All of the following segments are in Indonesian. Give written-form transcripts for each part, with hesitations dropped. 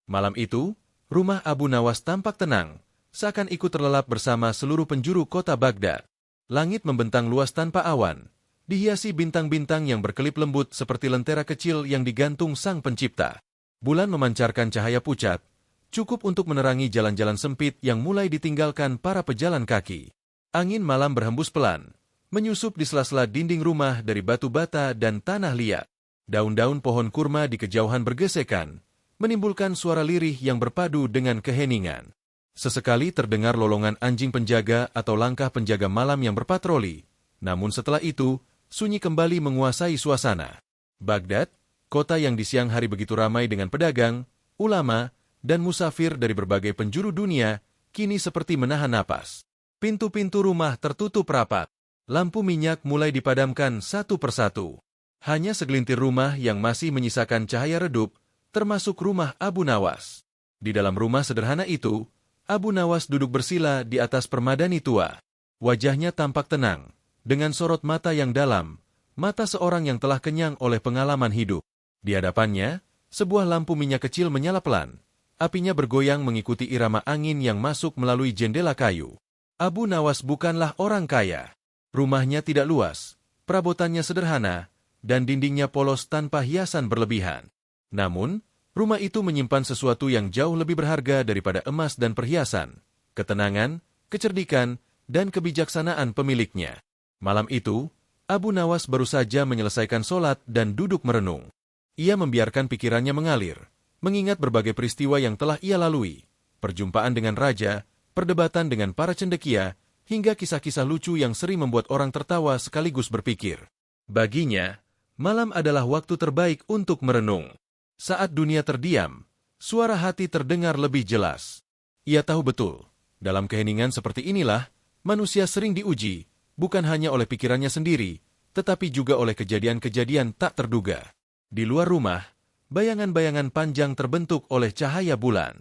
Malam itu, rumah Abu Nawas tampak tenang, seakan ikut terlelap bersama seluruh penjuru kota Baghdad. Langit membentang luas tanpa awan, dihiasi bintang-bintang yang berkelip lembut seperti lentera kecil yang digantung Sang Pencipta. Bulan memancarkan cahaya pucat, cukup untuk menerangi jalan-jalan sempit yang mulai ditinggalkan para pejalan kaki. Angin malam berhembus pelan, menyusup di sela-sela dinding rumah dari batu bata dan tanah liat. Daun-daun pohon kurma di kejauhan bergesekan, menimbulkan suara lirih yang berpadu dengan keheningan. Sesekali terdengar lolongan anjing penjaga atau langkah penjaga malam yang berpatroli. Namun setelah itu, sunyi kembali menguasai suasana. Baghdad, kota yang di siang hari begitu ramai dengan pedagang, ulama, dan musafir dari berbagai penjuru dunia, kini seperti menahan napas. Pintu-pintu rumah tertutup rapat. Lampu minyak mulai dipadamkan satu persatu. Hanya segelintir rumah yang masih menyisakan cahaya redup, termasuk rumah Abu Nawas. Di dalam rumah sederhana itu, Abu Nawas duduk bersila di atas permadani tua. Wajahnya tampak tenang, dengan sorot mata yang dalam, mata seorang yang telah kenyang oleh pengalaman hidup. Di hadapannya, sebuah lampu minyak kecil menyala pelan. Apinya bergoyang mengikuti irama angin yang masuk melalui jendela kayu. Abu Nawas bukanlah orang kaya. Rumahnya tidak luas, perabotannya sederhana, dan dindingnya polos tanpa hiasan berlebihan. Namun, rumah itu menyimpan sesuatu yang jauh lebih berharga daripada emas dan perhiasan, ketenangan, kecerdikan, dan kebijaksanaan pemiliknya. Malam itu, Abu Nawas baru saja menyelesaikan sholat dan duduk merenung. Ia membiarkan pikirannya mengalir, mengingat berbagai peristiwa yang telah ia lalui, perjumpaan dengan raja, perdebatan dengan para cendekia, hingga kisah-kisah lucu yang sering membuat orang tertawa sekaligus berpikir. Baginya, malam adalah waktu terbaik untuk merenung. Saat dunia terdiam, suara hati terdengar lebih jelas. Ia tahu betul, dalam keheningan seperti inilah, manusia sering diuji, bukan hanya oleh pikirannya sendiri, tetapi juga oleh kejadian-kejadian tak terduga. Di luar rumah, bayangan-bayangan panjang terbentuk oleh cahaya bulan.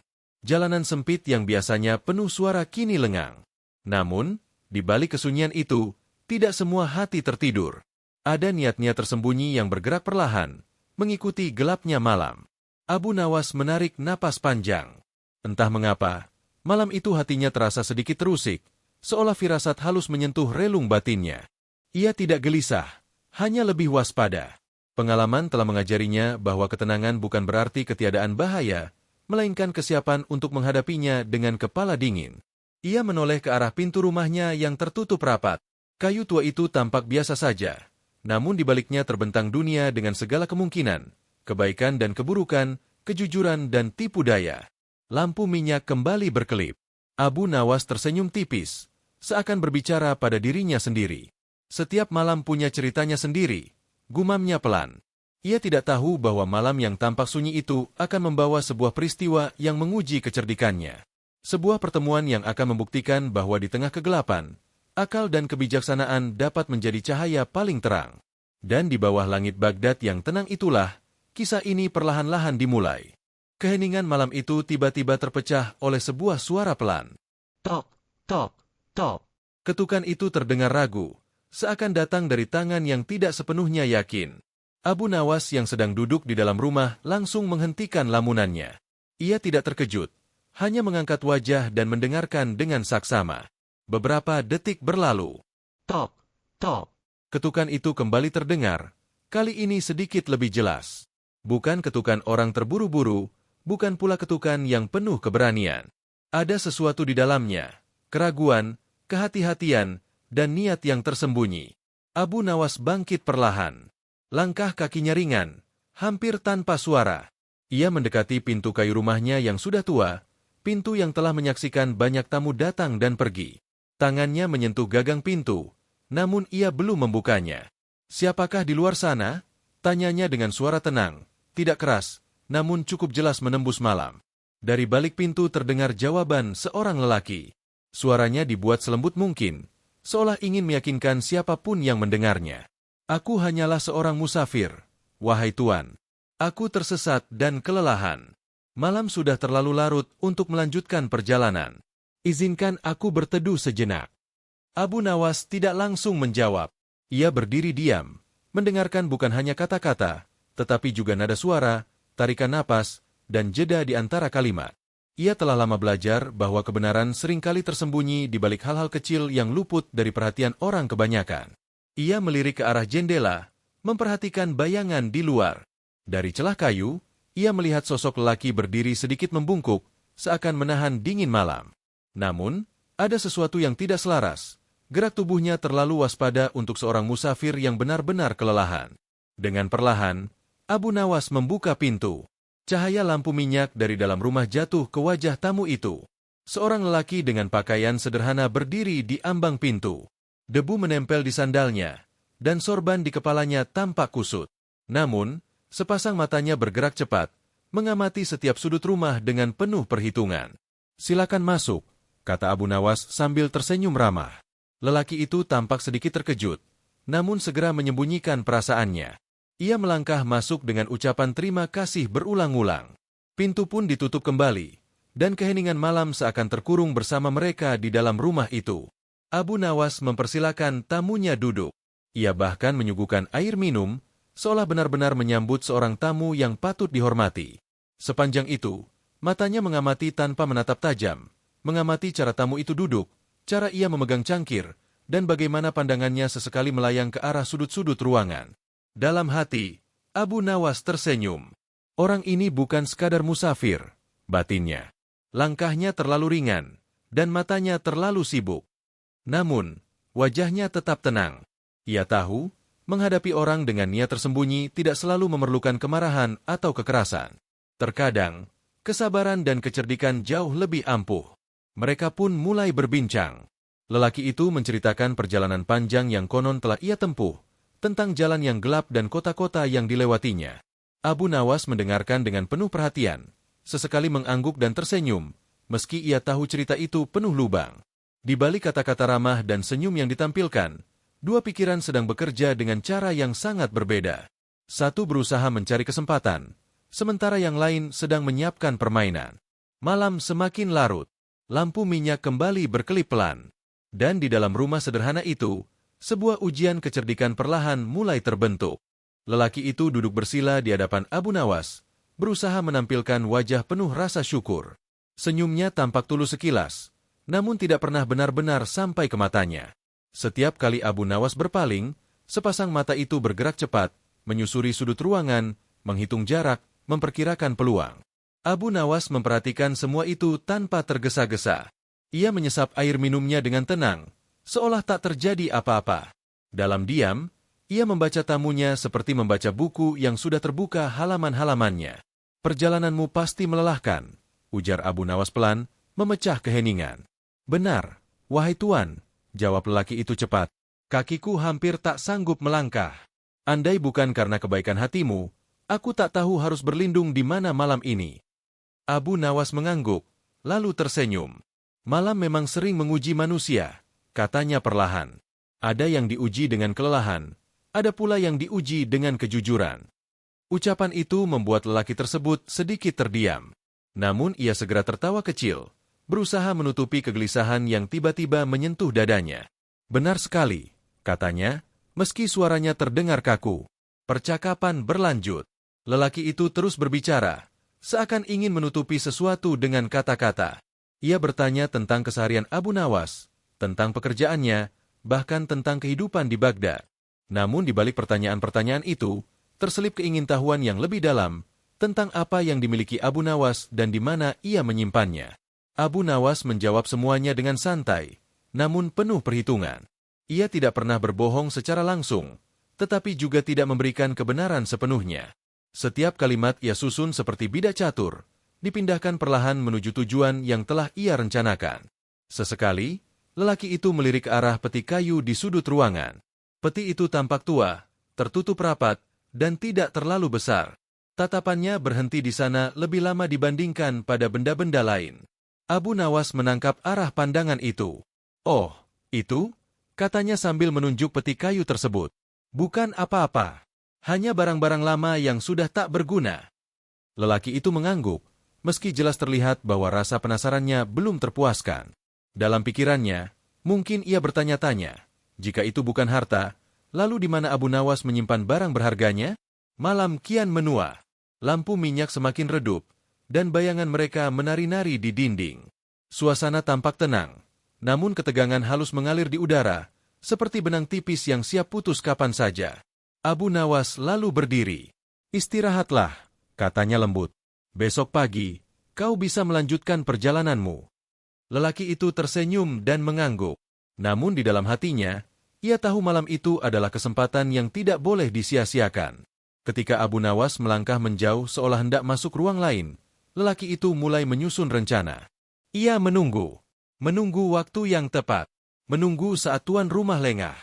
Jalanan sempit yang biasanya penuh suara kini lengang. Namun, di balik kesunyian itu, tidak semua hati tertidur. Ada niat-niat tersembunyi yang bergerak perlahan, mengikuti gelapnya malam. Abu Nawas menarik napas panjang. Entah mengapa, malam itu hatinya terasa sedikit terusik, seolah firasat halus menyentuh relung batinnya. Ia tidak gelisah, hanya lebih waspada. Pengalaman telah mengajarinya bahwa ketenangan bukan berarti ketiadaan bahaya, melainkan kesiapan untuk menghadapinya dengan kepala dingin. Ia menoleh ke arah pintu rumahnya yang tertutup rapat. Kayu tua itu tampak biasa saja. Namun di baliknya terbentang dunia dengan segala kemungkinan, kebaikan dan keburukan, kejujuran dan tipu daya. Lampu minyak kembali berkelip. Abu Nawas tersenyum tipis, seakan berbicara pada dirinya sendiri. Setiap malam punya ceritanya sendiri, gumamnya pelan. Ia tidak tahu bahwa malam yang tampak sunyi itu akan membawa sebuah peristiwa yang menguji kecerdikannya. Sebuah pertemuan yang akan membuktikan bahwa di tengah kegelapan, akal dan kebijaksanaan dapat menjadi cahaya paling terang. Dan di bawah langit Baghdad yang tenang itulah, kisah ini perlahan-lahan dimulai. Keheningan malam itu tiba-tiba terpecah oleh sebuah suara pelan. Tok, tok, tok. Ketukan itu terdengar ragu, seakan datang dari tangan yang tidak sepenuhnya yakin. Abu Nawas yang sedang duduk di dalam rumah langsung menghentikan lamunannya. Ia tidak terkejut, hanya mengangkat wajah dan mendengarkan dengan saksama. Beberapa detik berlalu. Tok, tok. Ketukan itu kembali terdengar, kali ini sedikit lebih jelas. Bukan ketukan orang terburu-buru, bukan pula ketukan yang penuh keberanian. Ada sesuatu di dalamnya, keraguan, kehati-hatian, dan niat yang tersembunyi. Abu Nawas bangkit perlahan. Langkah kakinya ringan, hampir tanpa suara. Ia mendekati pintu kayu rumahnya yang sudah tua, pintu yang telah menyaksikan banyak tamu datang dan pergi. Tangannya menyentuh gagang pintu, namun ia belum membukanya. Siapakah di luar sana? Tanyanya dengan suara tenang, tidak keras, namun cukup jelas menembus malam. Dari balik pintu terdengar jawaban seorang lelaki. Suaranya dibuat selembut mungkin, seolah ingin meyakinkan siapapun yang mendengarnya. Aku hanyalah seorang musafir, wahai Tuan. Aku tersesat dan kelelahan. Malam sudah terlalu larut untuk melanjutkan perjalanan. Izinkan aku berteduh sejenak. Abu Nawas tidak langsung menjawab. Ia berdiri diam, mendengarkan bukan hanya kata-kata, tetapi juga nada suara, tarikan napas, dan jeda di antara kalimat. Ia telah lama belajar bahwa kebenaran seringkali tersembunyi di balik hal-hal kecil yang luput dari perhatian orang kebanyakan. Ia melirik ke arah jendela, memperhatikan bayangan di luar. Dari celah kayu, ia melihat sosok lelaki berdiri sedikit membungkuk, seakan menahan dingin malam. Namun, ada sesuatu yang tidak selaras. Gerak tubuhnya terlalu waspada untuk seorang musafir yang benar-benar kelelahan. Dengan perlahan, Abu Nawas membuka pintu. Cahaya lampu minyak dari dalam rumah jatuh ke wajah tamu itu. Seorang lelaki dengan pakaian sederhana berdiri di ambang pintu. Debu menempel di sandalnya, dan sorban di kepalanya tampak kusut. Namun, sepasang matanya bergerak cepat, mengamati setiap sudut rumah dengan penuh perhitungan. "Silakan masuk," kata Abu Nawas sambil tersenyum ramah. Lelaki itu tampak sedikit terkejut, namun segera menyembunyikan perasaannya. Ia melangkah masuk dengan ucapan terima kasih berulang-ulang. Pintu pun ditutup kembali, dan keheningan malam seakan terkurung bersama mereka di dalam rumah itu. Abu Nawas mempersilakan tamunya duduk. Ia bahkan menyuguhkan air minum, seolah benar-benar menyambut seorang tamu yang patut dihormati. Sepanjang itu, matanya mengamati tanpa menatap tajam, mengamati cara tamu itu duduk, cara ia memegang cangkir, dan bagaimana pandangannya sesekali melayang ke arah sudut-sudut ruangan. Dalam hati, Abu Nawas tersenyum. Orang ini bukan sekadar musafir, batinnya. Langkahnya terlalu ringan, dan matanya terlalu sibuk. Namun, wajahnya tetap tenang. Ia tahu, menghadapi orang dengan niat tersembunyi tidak selalu memerlukan kemarahan atau kekerasan. Terkadang, kesabaran dan kecerdikan jauh lebih ampuh. Mereka pun mulai berbincang. Lelaki itu menceritakan perjalanan panjang yang konon telah ia tempuh, tentang jalan yang gelap dan kota-kota yang dilewatinya. Abu Nawas mendengarkan dengan penuh perhatian, sesekali mengangguk dan tersenyum, meski ia tahu cerita itu penuh lubang. Di balik kata-kata ramah dan senyum yang ditampilkan, dua pikiran sedang bekerja dengan cara yang sangat berbeda. Satu berusaha mencari kesempatan, sementara yang lain sedang menyiapkan permainan. Malam semakin larut, lampu minyak kembali berkelip pelan, dan di dalam rumah sederhana itu, sebuah ujian kecerdikan perlahan mulai terbentuk. Lelaki itu duduk bersila di hadapan Abu Nawas, berusaha menampilkan wajah penuh rasa syukur. Senyumnya tampak tulus sekilas, namun tidak pernah benar-benar sampai ke matanya. Setiap kali Abu Nawas berpaling, sepasang mata itu bergerak cepat, menyusuri sudut ruangan, menghitung jarak, memperkirakan peluang. Abu Nawas memperhatikan semua itu tanpa tergesa-gesa. Ia menyesap air minumnya dengan tenang, seolah tak terjadi apa-apa. Dalam diam, ia membaca tamunya seperti membaca buku yang sudah terbuka halaman-halamannya. "Perjalananmu pasti melelahkan," ujar Abu Nawas pelan, memecah keheningan. "Benar, wahai tuan," jawab lelaki itu cepat. "Kakiku hampir tak sanggup melangkah. Andai bukan karena kebaikan hatimu, aku tak tahu harus berlindung di mana malam ini." Abu Nawas mengangguk, lalu tersenyum. "Malam memang sering menguji manusia," katanya perlahan. "Ada yang diuji dengan kelelahan, ada pula yang diuji dengan kejujuran." Ucapan itu membuat lelaki tersebut sedikit terdiam. Namun ia segera tertawa kecil, berusaha menutupi kegelisahan yang tiba-tiba menyentuh dadanya. "Benar sekali," katanya, meski suaranya terdengar kaku. Percakapan berlanjut. Lelaki itu terus berbicara, seakan ingin menutupi sesuatu dengan kata-kata. Ia bertanya tentang keseharian Abu Nawas, tentang pekerjaannya, bahkan tentang kehidupan di Baghdad. Namun di balik pertanyaan-pertanyaan itu, terselip keingintahuan yang lebih dalam, tentang apa yang dimiliki Abu Nawas dan di mana ia menyimpannya. Abu Nawas menjawab semuanya dengan santai, namun penuh perhitungan. Ia tidak pernah berbohong secara langsung, tetapi juga tidak memberikan kebenaran sepenuhnya. Setiap kalimat ia susun seperti bidak catur, dipindahkan perlahan menuju tujuan yang telah ia rencanakan. Sesekali, lelaki itu melirik ke arah peti kayu di sudut ruangan. Peti itu tampak tua, tertutup rapat, dan tidak terlalu besar. Tatapannya berhenti di sana lebih lama dibandingkan pada benda-benda lain. Abu Nawas menangkap arah pandangan itu. "Oh, itu?" katanya sambil menunjuk peti kayu tersebut. "Bukan apa-apa, hanya barang-barang lama yang sudah tak berguna." Lelaki itu mengangguk, meski jelas terlihat bahwa rasa penasarannya belum terpuaskan. Dalam pikirannya, mungkin ia bertanya-tanya, jika itu bukan harta, lalu di mana Abu Nawas menyimpan barang berharganya? Malam kian menua. Lampu minyak semakin redup, dan bayangan mereka menari-nari di dinding. Suasana tampak tenang, namun ketegangan halus mengalir di udara, seperti benang tipis yang siap putus kapan saja. Abu Nawas lalu berdiri. "Istirahatlah," katanya lembut. "Besok pagi, kau bisa melanjutkan perjalananmu." Lelaki itu tersenyum dan mengangguk. Namun di dalam hatinya, ia tahu malam itu adalah kesempatan yang tidak boleh disia-siakan. Ketika Abu Nawas melangkah menjauh seolah hendak masuk ruang lain, lelaki itu mulai menyusun rencana. Ia menunggu waktu yang tepat, menunggu saat tuan rumah lengah.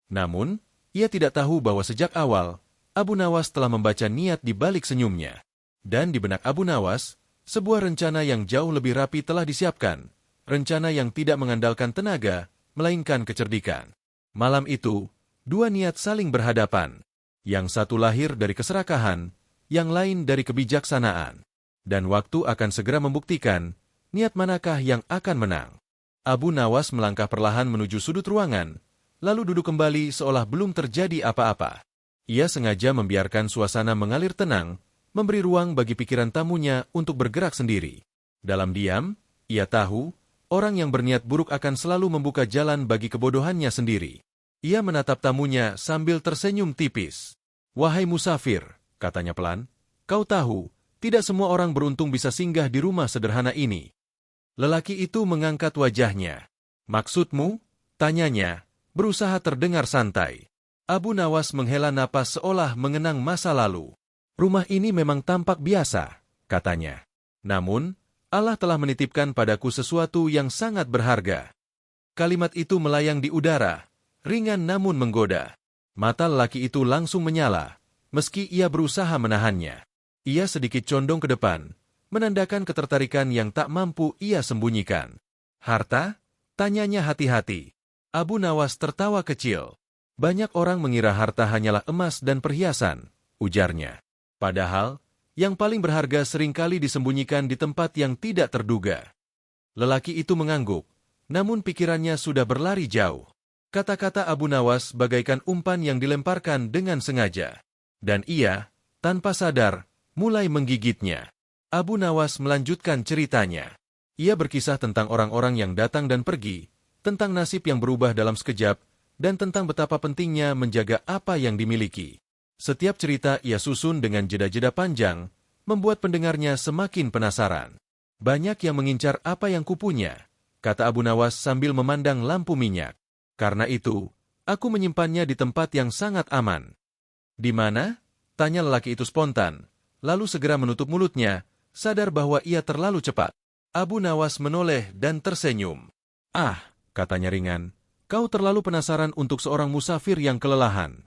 Namun, ia tidak tahu bahwa sejak awal, Abu Nawas telah membaca niat di balik senyumnya. Dan di benak Abu Nawas, sebuah rencana yang jauh lebih rapi telah disiapkan, rencana yang tidak mengandalkan tenaga, melainkan kecerdikan. Malam itu, dua niat saling berhadapan. Yang satu lahir dari keserakahan, yang lain dari kebijaksanaan. Dan waktu akan segera membuktikan, niat manakah yang akan menang. Abu Nawas melangkah perlahan menuju sudut ruangan, lalu duduk kembali seolah belum terjadi apa-apa. Ia sengaja membiarkan suasana mengalir tenang, memberi ruang bagi pikiran tamunya untuk bergerak sendiri. Dalam diam, ia tahu, orang yang berniat buruk akan selalu membuka jalan bagi kebodohannya sendiri. Ia menatap tamunya sambil tersenyum tipis. "Wahai musafir," katanya pelan, "kau tahu, tidak semua orang beruntung bisa singgah di rumah sederhana ini." Lelaki itu mengangkat wajahnya. "Maksudmu?" tanyanya, berusaha terdengar santai. Abu Nawas menghela napas seolah mengenang masa lalu. "Rumah ini memang tampak biasa," katanya. "Namun, Allah telah menitipkan padaku sesuatu yang sangat berharga." Kalimat itu melayang di udara, ringan namun menggoda. Mata lelaki itu langsung menyala, meski ia berusaha menahannya. Ia sedikit condong ke depan, menandakan ketertarikan yang tak mampu ia sembunyikan. "Harta?" tanyanya hati-hati. Abu Nawas tertawa kecil. "Banyak orang mengira harta hanyalah emas dan perhiasan," ujarnya. "Padahal, yang paling berharga seringkali disembunyikan di tempat yang tidak terduga." Lelaki itu mengangguk, namun pikirannya sudah berlari jauh. Kata-kata Abu Nawas bagaikan umpan yang dilemparkan dengan sengaja. Dan ia, tanpa sadar, mulai menggigitnya. Abu Nawas melanjutkan ceritanya. Ia berkisah tentang orang-orang yang datang dan pergi, tentang nasib yang berubah dalam sekejap, dan tentang betapa pentingnya menjaga apa yang dimiliki. Setiap cerita ia susun dengan jeda-jeda panjang, membuat pendengarnya semakin penasaran. "Banyak yang mengincar apa yang kupunya," kata Abu Nawas sambil memandang lampu minyak. "Karena itu, aku menyimpannya di tempat yang sangat aman." "Di mana?" tanya lelaki itu spontan, lalu segera menutup mulutnya, sadar bahwa ia terlalu cepat. Abu Nawas menoleh dan tersenyum. "Ah," katanya ringan, "kau terlalu penasaran untuk seorang musafir yang kelelahan."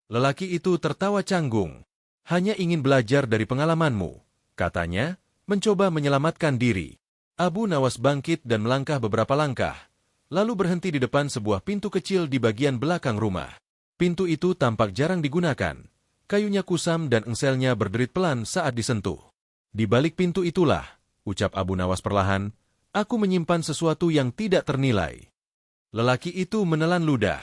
Lelaki itu tertawa canggung. "Hanya ingin belajar dari pengalamanmu," katanya, mencoba menyelamatkan diri. Abu Nawas bangkit dan melangkah beberapa langkah, lalu berhenti di depan sebuah pintu kecil di bagian belakang rumah. Pintu itu tampak jarang digunakan. Kayunya kusam dan engselnya berderit pelan saat disentuh. "Di balik pintu itulah," ucap Abu Nawas perlahan, "aku menyimpan sesuatu yang tidak ternilai." Lelaki itu menelan ludah.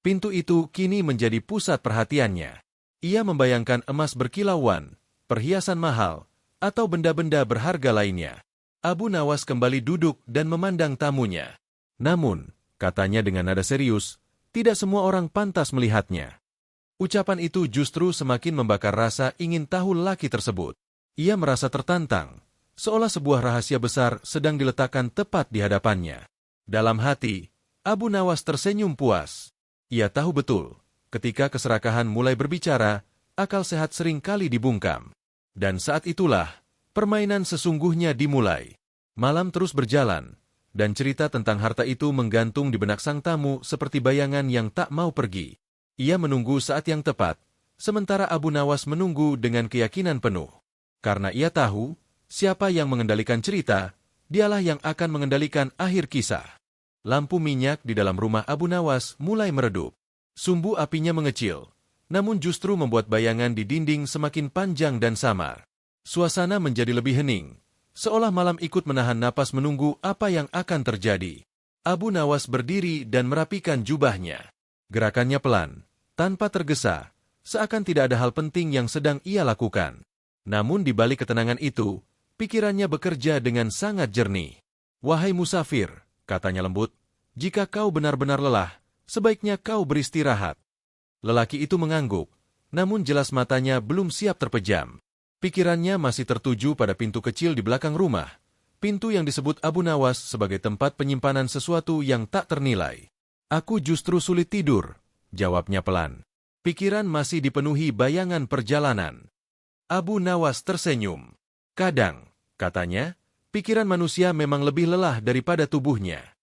Pintu itu kini menjadi pusat perhatiannya. Ia membayangkan emas berkilauan, perhiasan mahal, atau benda-benda berharga lainnya. Abu Nawas kembali duduk dan memandang tamunya. "Namun," katanya dengan nada serius, "tidak semua orang pantas melihatnya." Ucapan itu justru semakin membakar rasa ingin tahu lelaki tersebut. Ia merasa tertantang, seolah sebuah rahasia besar sedang diletakkan tepat di hadapannya. Dalam hati, Abu Nawas tersenyum puas. Ia tahu betul, ketika keserakahan mulai berbicara, akal sehat sering kali dibungkam. Dan saat itulah, permainan sesungguhnya dimulai. Malam terus berjalan, dan cerita tentang harta itu menggantung di benak sang tamu seperti bayangan yang tak mau pergi. Ia menunggu saat yang tepat, sementara Abu Nawas menunggu dengan keyakinan penuh. Karena ia tahu, siapa yang mengendalikan cerita, dialah yang akan mengendalikan akhir kisah. Lampu minyak di dalam rumah Abu Nawas mulai meredup. Sumbu apinya mengecil, namun justru membuat bayangan di dinding semakin panjang dan samar. Suasana menjadi lebih hening, seolah malam ikut menahan napas menunggu apa yang akan terjadi. Abu Nawas berdiri dan merapikan jubahnya. Gerakannya pelan, tanpa tergesa, seakan tidak ada hal penting yang sedang ia lakukan. Namun di balik ketenangan itu, Pikirannya bekerja dengan sangat jernih. "Wahai musafir," katanya lembut, "jika kau benar-benar lelah, sebaiknya kau beristirahat." Lelaki itu mengangguk, namun jelas matanya belum siap terpejam. Pikirannya masih tertuju pada pintu kecil di belakang rumah, pintu yang disebut Abu Nawas sebagai tempat penyimpanan sesuatu yang tak ternilai. "Aku justru sulit tidur," jawabnya pelan. Pikiran masih dipenuhi bayangan perjalanan. Abu Nawas tersenyum. "Kadang," katanya, "pikiran manusia memang lebih lelah daripada tubuhnya."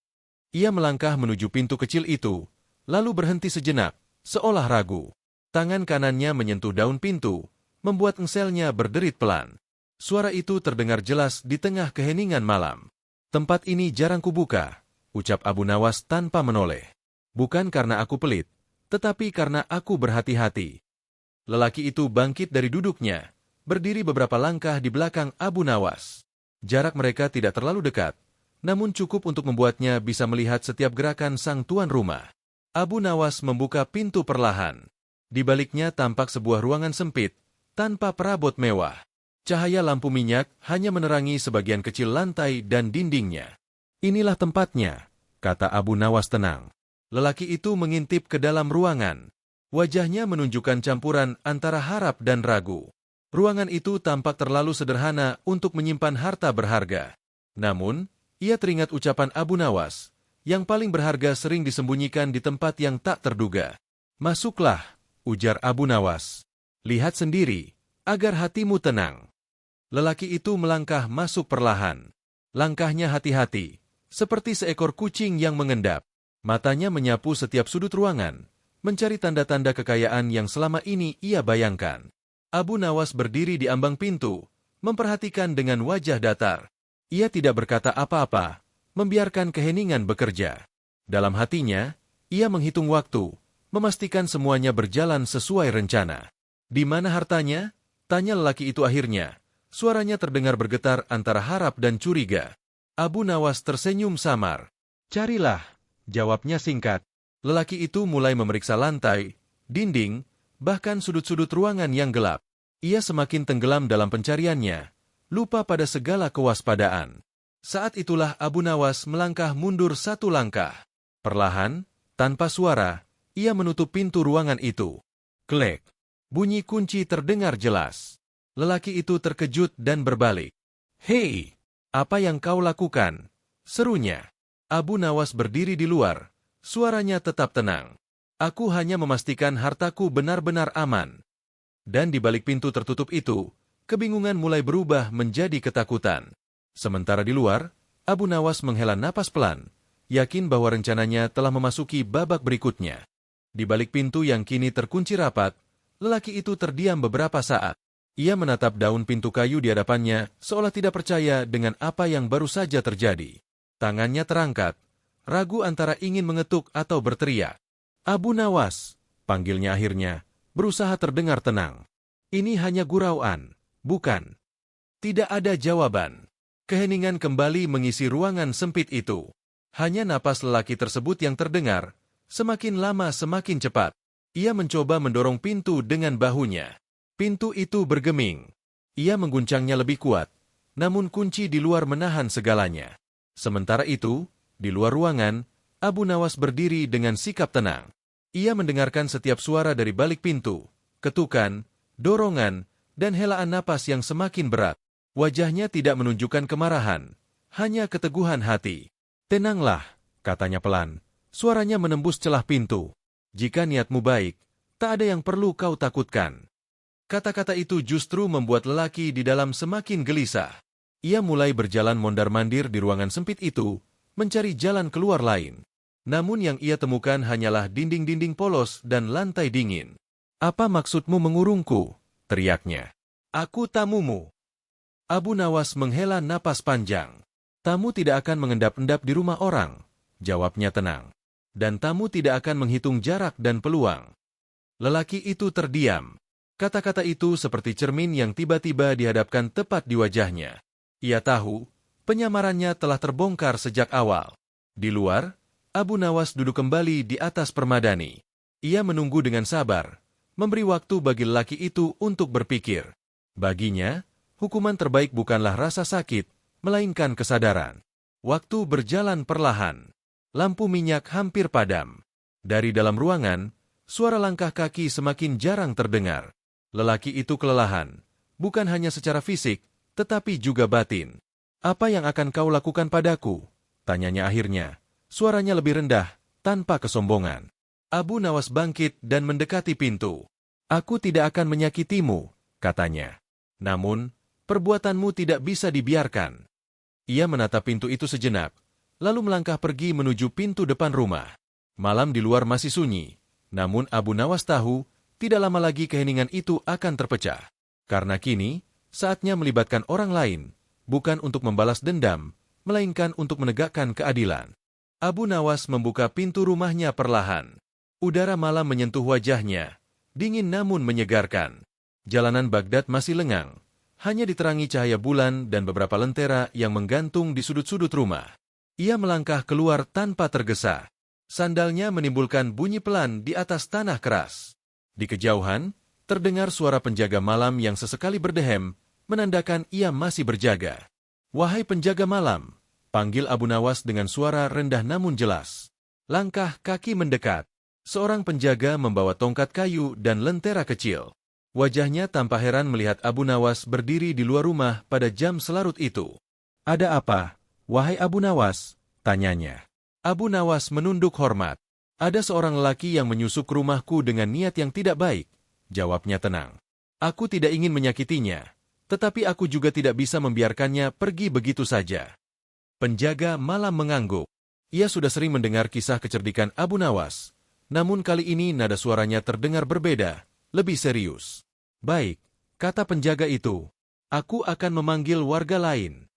Ia melangkah menuju pintu kecil itu, lalu berhenti sejenak, seolah ragu. Tangan kanannya menyentuh daun pintu, membuat engselnya berderit pelan. Suara itu terdengar jelas di tengah keheningan malam. "Tempat ini jarang kubuka," ucap Abu Nawas tanpa menoleh. "Bukan karena aku pelit, tetapi karena aku berhati-hati." Lelaki itu bangkit dari duduknya, berdiri beberapa langkah di belakang Abu Nawas. Jarak mereka tidak terlalu dekat, namun cukup untuk membuatnya bisa melihat setiap gerakan sang tuan rumah. Abu Nawas membuka pintu perlahan. Di baliknya tampak sebuah ruangan sempit, tanpa perabot mewah. Cahaya lampu minyak hanya menerangi sebagian kecil lantai dan dindingnya. "Inilah tempatnya," kata Abu Nawas tenang. Lelaki itu mengintip ke dalam ruangan. Wajahnya menunjukkan campuran antara harap dan ragu. Ruangan itu tampak terlalu sederhana untuk menyimpan harta berharga. Namun, ia teringat ucapan Abu Nawas, yang paling berharga sering disembunyikan di tempat yang tak terduga. "Masuklah," ujar Abu Nawas. "Lihat sendiri, agar hatimu tenang." Lelaki itu melangkah masuk perlahan. Langkahnya hati-hati, seperti seekor kucing yang mengendap. Matanya menyapu setiap sudut ruangan, mencari tanda-tanda kekayaan yang selama ini ia bayangkan. Abu Nawas berdiri di ambang pintu, memperhatikan dengan wajah datar. Ia tidak berkata apa-apa, membiarkan keheningan bekerja. Dalam hatinya, ia menghitung waktu, memastikan semuanya berjalan sesuai rencana. "Di mana hartanya?" tanya lelaki itu akhirnya. Suaranya terdengar bergetar antara harap dan curiga. Abu Nawas tersenyum samar. "Carilah," jawabnya singkat. Lelaki itu mulai memeriksa lantai, dinding, bahkan sudut-sudut ruangan yang gelap. Ia semakin tenggelam dalam pencariannya, lupa pada segala kewaspadaan. Saat itulah Abu Nawas melangkah mundur satu langkah. Perlahan, tanpa suara, ia menutup pintu ruangan itu. Klek! Bunyi kunci terdengar jelas. Lelaki itu terkejut dan berbalik. "Hei, apa yang kau lakukan?" serunya. Abu Nawas berdiri di luar, suaranya tetap tenang. "Aku hanya memastikan hartaku benar-benar aman." Dan di balik pintu tertutup itu, kebingungan mulai berubah menjadi ketakutan. Sementara di luar, Abu Nawas menghela napas pelan, yakin bahwa rencananya telah memasuki babak berikutnya. Di balik pintu yang kini terkunci rapat, lelaki itu terdiam beberapa saat. Ia menatap daun pintu kayu di hadapannya, seolah tidak percaya dengan apa yang baru saja terjadi. Tangannya terangkat, ragu antara ingin mengetuk atau berteriak. "Abu Nawas," panggilnya akhirnya, berusaha terdengar tenang. "Ini hanya gurauan, bukan?" Tidak ada jawaban. Keheningan kembali mengisi ruangan sempit itu. Hanya napas lelaki tersebut yang terdengar, semakin lama semakin cepat. Ia mencoba mendorong pintu dengan bahunya. Pintu itu bergeming. Ia mengguncangnya lebih kuat, namun kunci di luar menahan segalanya. Sementara itu, di luar ruangan, Abu Nawas berdiri dengan sikap tenang. Ia mendengarkan setiap suara dari balik pintu, ketukan, dorongan, dan helaan napas yang semakin berat. Wajahnya tidak menunjukkan kemarahan, hanya keteguhan hati. "Tenanglah," katanya pelan. Suaranya menembus celah pintu. "Jika niatmu baik, tak ada yang perlu kau takutkan." Kata-kata itu justru membuat lelaki di dalam semakin gelisah. Ia mulai berjalan mondar-mandir di ruangan sempit itu, mencari jalan keluar lain. Namun yang ia temukan hanyalah dinding-dinding polos dan lantai dingin. "Apa maksudmu mengurungku?" teriaknya. "Aku tamumu." Abu Nawas menghela napas panjang. "Tamu tidak akan mengendap-endap di rumah orang," jawabnya tenang. "Dan tamu tidak akan menghitung jarak dan peluang." Lelaki itu terdiam. Kata-kata itu seperti cermin yang tiba-tiba dihadapkan tepat di wajahnya. Ia tahu, penyamarannya telah terbongkar sejak awal. Di luar, Abu Nawas duduk kembali di atas permadani. Ia menunggu dengan sabar, memberi waktu bagi lelaki itu untuk berpikir. Baginya, Hukuman terbaik bukanlah rasa sakit, melainkan kesadaran. Waktu berjalan perlahan. Lampu minyak hampir padam. Dari dalam ruangan, suara langkah kaki semakin jarang terdengar. Lelaki itu kelelahan, bukan hanya secara fisik, tetapi juga batin. "Apa yang akan kau lakukan padaku?" tanyanya akhirnya. Suaranya lebih rendah, tanpa kesombongan. Abu Nawas bangkit dan mendekati pintu. "Aku tidak akan menyakitimu," katanya. "Namun, perbuatanmu tidak bisa dibiarkan." Ia menatap pintu itu sejenak, lalu melangkah pergi menuju pintu depan rumah. Malam di luar masih sunyi, namun Abu Nawas tahu, tidak lama lagi keheningan itu akan terpecah. Karena kini, saatnya melibatkan orang lain, bukan untuk membalas dendam, melainkan untuk menegakkan keadilan. Abu Nawas membuka pintu rumahnya perlahan. Udara malam menyentuh wajahnya, dingin namun menyegarkan. Jalanan Baghdad masih lengang, hanya diterangi cahaya bulan dan beberapa lentera yang menggantung di sudut-sudut rumah. Ia melangkah keluar tanpa tergesa. Sandalnya menimbulkan bunyi pelan di atas tanah keras. Di kejauhan, terdengar suara penjaga malam yang sesekali berdehem, menandakan ia masih berjaga. "Wahai penjaga malam," panggil Abu Nawas dengan suara rendah namun jelas. Langkah kaki mendekat. Seorang penjaga membawa tongkat kayu dan lentera kecil. Wajahnya tanpa heran melihat Abu Nawas berdiri di luar rumah pada jam selarut itu. "Ada apa, wahai Abu Nawas?" tanyanya. Abu Nawas menunduk hormat. "Ada seorang lelaki yang menyusup ke rumahku dengan niat yang tidak baik," jawabnya tenang. "Aku tidak ingin menyakitinya, tetapi aku juga tidak bisa membiarkannya pergi begitu saja." Penjaga malam mengangguk. Ia sudah sering mendengar kisah kecerdikan Abu Nawas, namun kali ini nada suaranya terdengar berbeda, lebih serius. "Baik," kata penjaga itu, "aku akan memanggil warga lain."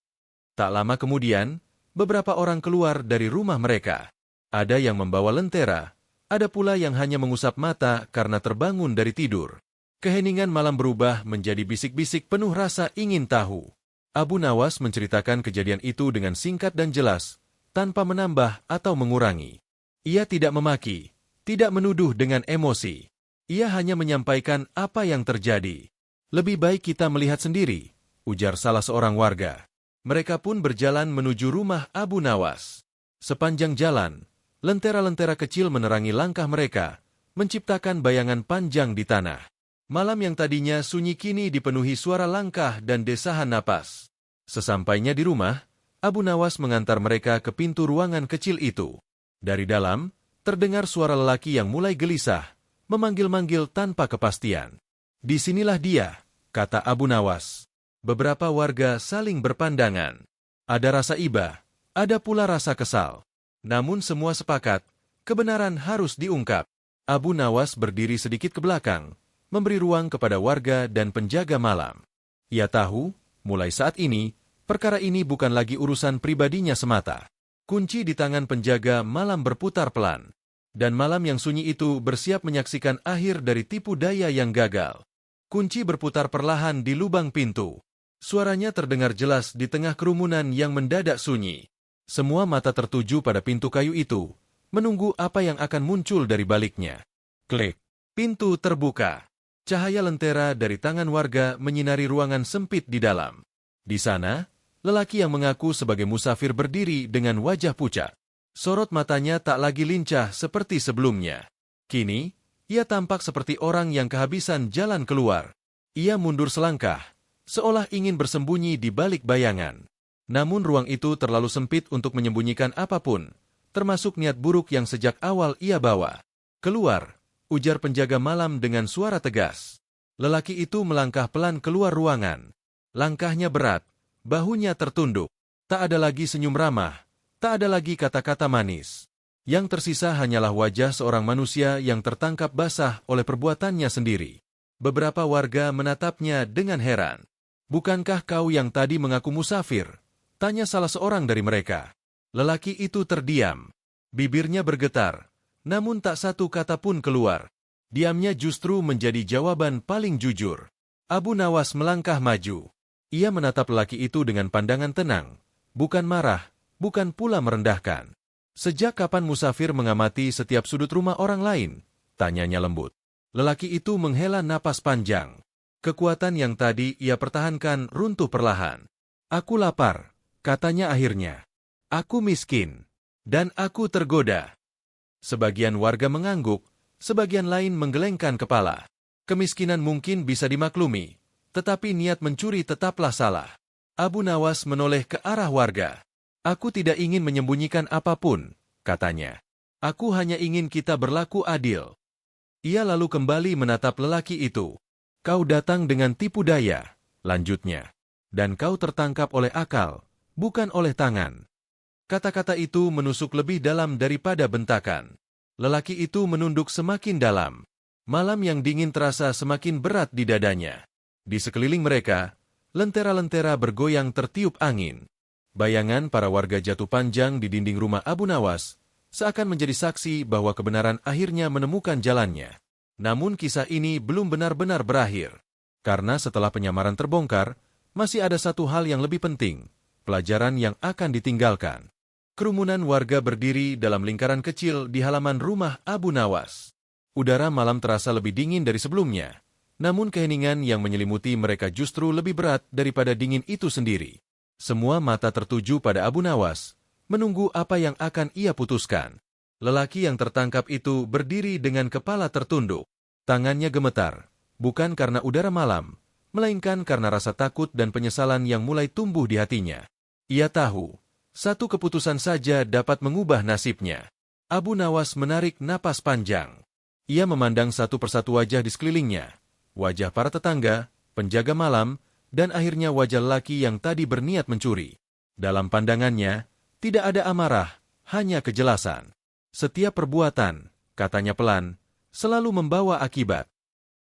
Tak lama kemudian, beberapa orang keluar dari rumah mereka. Ada yang membawa lentera, ada pula yang hanya mengusap mata karena terbangun dari tidur. Keheningan malam berubah menjadi bisik-bisik penuh rasa ingin tahu. Abu Nawas menceritakan kejadian itu dengan singkat dan jelas, tanpa menambah atau mengurangi. Ia tidak memaki, tidak menuduh dengan emosi. Ia hanya menyampaikan apa yang terjadi. "Lebih baik kita melihat sendiri," ujar salah seorang warga. Mereka pun berjalan menuju rumah Abu Nawas. Sepanjang jalan, lentera-lentera kecil menerangi langkah mereka, menciptakan bayangan panjang di tanah. Malam yang tadinya sunyi kini dipenuhi suara langkah dan desahan napas. Sesampainya di rumah, Abu Nawas mengantar mereka ke pintu ruangan kecil itu. Dari dalam, terdengar suara lelaki yang mulai gelisah, memanggil-manggil tanpa kepastian. "Disinilah dia," kata Abu Nawas. Beberapa warga saling berpandangan. Ada rasa iba, ada pula rasa kesal. Namun semua sepakat, kebenaran harus diungkap. Abu Nawas berdiri sedikit ke belakang, memberi ruang kepada warga dan penjaga malam. Ia tahu, mulai saat ini, perkara ini bukan lagi urusan pribadinya semata. Kunci di tangan penjaga malam berputar pelan. Dan malam yang sunyi itu bersiap menyaksikan akhir dari tipu daya yang gagal. Kunci berputar perlahan di lubang pintu. Suaranya terdengar jelas di tengah kerumunan yang mendadak sunyi. Semua mata tertuju pada pintu kayu itu, menunggu apa yang akan muncul dari baliknya. Klik. Pintu terbuka. Cahaya lentera dari tangan warga menyinari ruangan sempit di dalam. Di sana, lelaki yang mengaku sebagai musafir berdiri dengan wajah pucat. Sorot matanya tak lagi lincah seperti sebelumnya. Kini, ia tampak seperti orang yang kehabisan jalan keluar. Ia mundur selangkah, seolah ingin bersembunyi di balik bayangan. Namun ruang itu terlalu sempit untuk menyembunyikan apapun, termasuk niat buruk yang sejak awal ia bawa. "Keluar," ujar penjaga malam dengan suara tegas. Lelaki itu melangkah pelan keluar ruangan. Langkahnya berat, bahunya tertunduk. Tak ada lagi senyum ramah. Tak ada lagi kata-kata manis. Yang tersisa hanyalah wajah seorang manusia yang tertangkap basah oleh perbuatannya sendiri. Beberapa warga menatapnya dengan heran. "Bukankah kau yang tadi mengaku musafir?" tanya salah seorang dari mereka. Lelaki itu terdiam. Bibirnya bergetar, namun tak satu kata pun keluar. Diamnya justru menjadi jawaban paling jujur. Abu Nawas melangkah maju. Ia menatap lelaki itu dengan pandangan tenang, bukan marah, bukan pula merendahkan. "Sejak kapan musafir mengamati setiap sudut rumah orang lain?" tanyanya lembut. Lelaki itu menghela napas panjang. Kekuatan yang tadi ia pertahankan runtuh perlahan. Aku lapar, katanya akhirnya. Aku miskin. Dan aku tergoda. Sebagian warga mengangguk, sebagian lain menggelengkan kepala. Kemiskinan mungkin bisa dimaklumi, tetapi niat mencuri tetaplah salah. Abu Nawas menoleh ke arah warga. Aku tidak ingin menyembunyikan apapun, katanya. Aku hanya ingin kita berlaku adil. Ia lalu kembali menatap lelaki itu. Kau datang dengan tipu daya, lanjutnya. Dan kau tertangkap oleh akal, bukan oleh tangan. Kata-kata itu menusuk lebih dalam daripada bentakan. Lelaki itu menunduk semakin dalam. Malam yang dingin terasa semakin berat di dadanya. Di sekeliling mereka, lentera-lentera bergoyang tertiup angin. Bayangan para warga jatuh panjang di dinding rumah Abu Nawas, seakan menjadi saksi bahwa kebenaran akhirnya menemukan jalannya. Namun kisah ini belum benar-benar berakhir. Karena setelah penyamaran terbongkar, masih ada satu hal yang lebih penting, pelajaran yang akan ditinggalkan. Kerumunan warga berdiri dalam lingkaran kecil di halaman rumah Abu Nawas. Udara malam terasa lebih dingin dari sebelumnya, namun keheningan yang menyelimuti mereka justru lebih berat daripada dingin itu sendiri. Semua mata tertuju pada Abu Nawas, menunggu apa yang akan ia putuskan. Lelaki yang tertangkap itu berdiri dengan kepala tertunduk. Tangannya gemetar, bukan karena udara malam, melainkan karena rasa takut dan penyesalan yang mulai tumbuh di hatinya. Ia tahu, satu keputusan saja dapat mengubah nasibnya. Abu Nawas menarik napas panjang. Ia memandang satu persatu wajah di sekelilingnya. Wajah para tetangga, penjaga malam, dan akhirnya wajah lelaki yang tadi berniat mencuri. Dalam pandangannya, tidak ada amarah, hanya kejelasan. Setiap perbuatan, katanya pelan, selalu membawa akibat.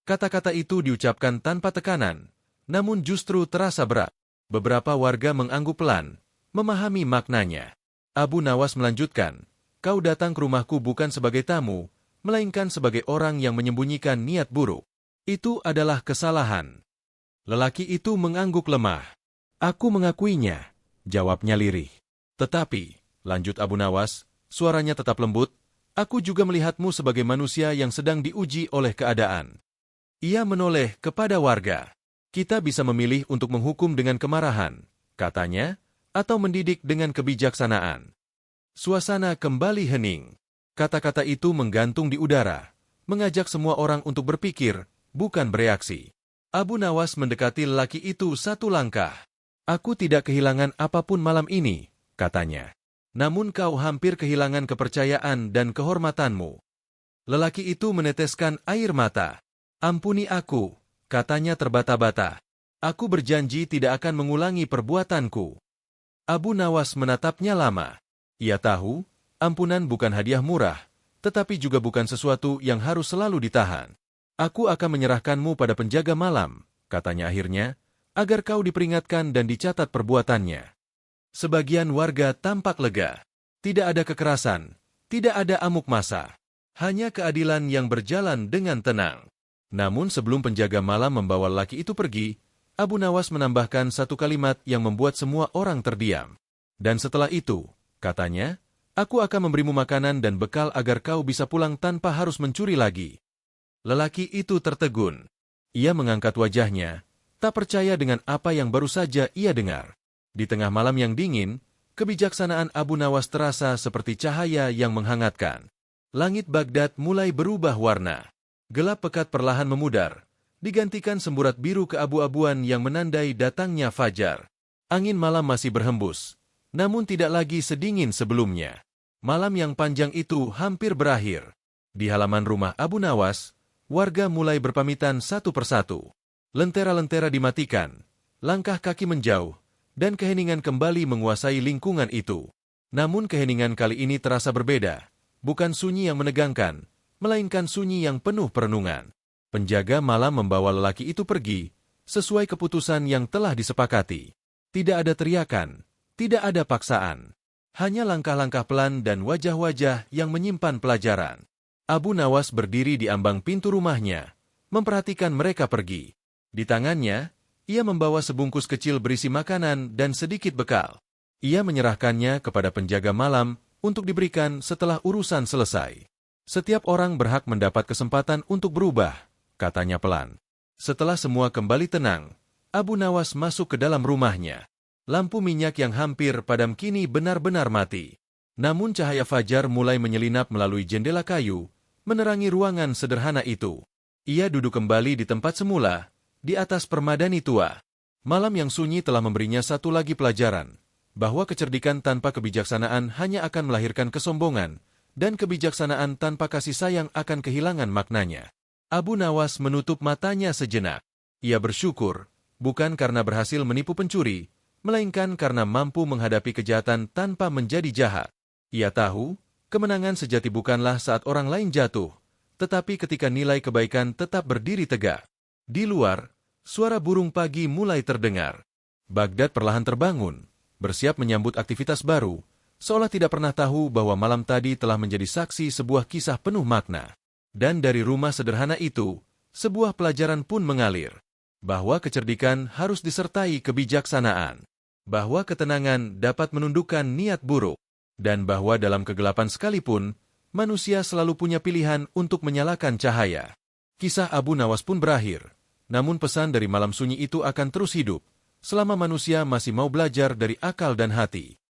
Kata-kata itu diucapkan tanpa tekanan, namun justru terasa berat. Beberapa warga mengangguk pelan, memahami maknanya. Abu Nawas melanjutkan, kau datang ke rumahku bukan sebagai tamu, melainkan sebagai orang yang menyembunyikan niat buruk. Itu adalah kesalahan. Lelaki itu mengangguk lemah. Aku mengakuinya, jawabnya lirih. Tetapi, lanjut Abu Nawas, suaranya tetap lembut, aku juga melihatmu sebagai manusia yang sedang diuji oleh keadaan. Ia menoleh kepada warga. Kita bisa memilih untuk menghukum dengan kemarahan, katanya, atau mendidik dengan kebijaksanaan. Suasana kembali hening. Kata-kata itu menggantung di udara, mengajak semua orang untuk berpikir, bukan bereaksi. Abu Nawas mendekati lelaki itu satu langkah. Aku tidak kehilangan apapun malam ini, katanya. Namun kau hampir kehilangan kepercayaan dan kehormatanmu. Lelaki itu meneteskan air mata. Ampuni aku, katanya terbata-bata. Aku berjanji tidak akan mengulangi perbuatanku. Abu Nawas menatapnya lama. Ia tahu, ampunan bukan hadiah murah, tetapi juga bukan sesuatu yang harus selalu ditahan. Aku akan menyerahkanmu pada penjaga malam, katanya akhirnya, agar kau diperingatkan dan dicatat perbuatannya. Sebagian warga tampak lega. Tidak ada kekerasan, tidak ada amuk massa. Hanya keadilan yang berjalan dengan tenang. Namun sebelum penjaga malam membawa lelaki itu pergi, Abu Nawas menambahkan satu kalimat yang membuat semua orang terdiam. Dan setelah itu, katanya, aku akan memberimu makanan dan bekal agar kau bisa pulang tanpa harus mencuri lagi. Lelaki itu tertegun. Ia mengangkat wajahnya, tak percaya dengan apa yang baru saja ia dengar. Di tengah malam yang dingin, kebijaksanaan Abu Nawas terasa seperti cahaya yang menghangatkan. Langit Baghdad mulai berubah warna. Gelap pekat perlahan memudar, digantikan semburat biru keabu-abuan yang menandai datangnya fajar. Angin malam masih berhembus, namun tidak lagi sedingin sebelumnya. Malam yang panjang itu hampir berakhir. Di halaman rumah Abu Nawas, warga mulai berpamitan satu persatu. Lentera-lentera dimatikan, langkah kaki menjauh, dan keheningan kembali menguasai lingkungan itu. Namun keheningan kali ini terasa berbeda, bukan sunyi yang menegangkan, melainkan sunyi yang penuh perenungan. Penjaga malam membawa lelaki itu pergi, sesuai keputusan yang telah disepakati. Tidak ada teriakan, tidak ada paksaan. Hanya langkah-langkah pelan dan wajah-wajah yang menyimpan pelajaran. Abu Nawas berdiri di ambang pintu rumahnya, memperhatikan mereka pergi. Di tangannya, ia membawa sebungkus kecil berisi makanan dan sedikit bekal. Ia menyerahkannya kepada penjaga malam untuk diberikan setelah urusan selesai. Setiap orang berhak mendapat kesempatan untuk berubah, katanya pelan. Setelah semua kembali tenang, Abu Nawas masuk ke dalam rumahnya. Lampu minyak yang hampir padam kini benar-benar mati. Namun cahaya fajar mulai menyelinap melalui jendela kayu, menerangi ruangan sederhana itu. Ia duduk kembali di tempat semula, di atas permadani tua. Malam yang sunyi telah memberinya satu lagi pelajaran, bahwa kecerdikan tanpa kebijaksanaan hanya akan melahirkan kesombongan, dan kebijaksanaan tanpa kasih sayang akan kehilangan maknanya. Abu Nawas menutup matanya sejenak. Ia bersyukur, bukan karena berhasil menipu pencuri, melainkan karena mampu menghadapi kejahatan tanpa menjadi jahat. Ia tahu, kemenangan sejati bukanlah saat orang lain jatuh, tetapi ketika nilai kebaikan tetap berdiri tegak. Di luar, suara burung pagi mulai terdengar. Baghdad perlahan terbangun, bersiap menyambut aktivitas baru, seolah tidak pernah tahu bahwa malam tadi telah menjadi saksi sebuah kisah penuh makna. Dan dari rumah sederhana itu, sebuah pelajaran pun mengalir. Bahwa kecerdikan harus disertai kebijaksanaan. Bahwa ketenangan dapat menundukkan niat buruk. Dan bahwa dalam kegelapan sekalipun, manusia selalu punya pilihan untuk menyalakan cahaya. Kisah Abu Nawas pun berakhir. Namun pesan dari malam sunyi itu akan terus hidup, selama manusia masih mau belajar dari akal dan hati.